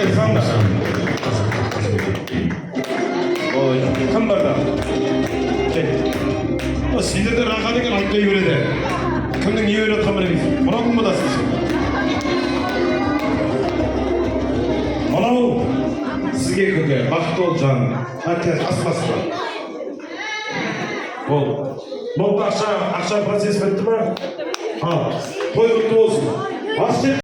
Hadi sen de. Oy, kim barda? O sizde de rakadegen aytpay beredi. Kimning ne öğretmenini bilmiyorum. Murat mı da siz? Manau sizge köke, baxtli olcan, herkes asmasın. Oldu akşam proses bitti mi? Ha, toy kutlu olsun.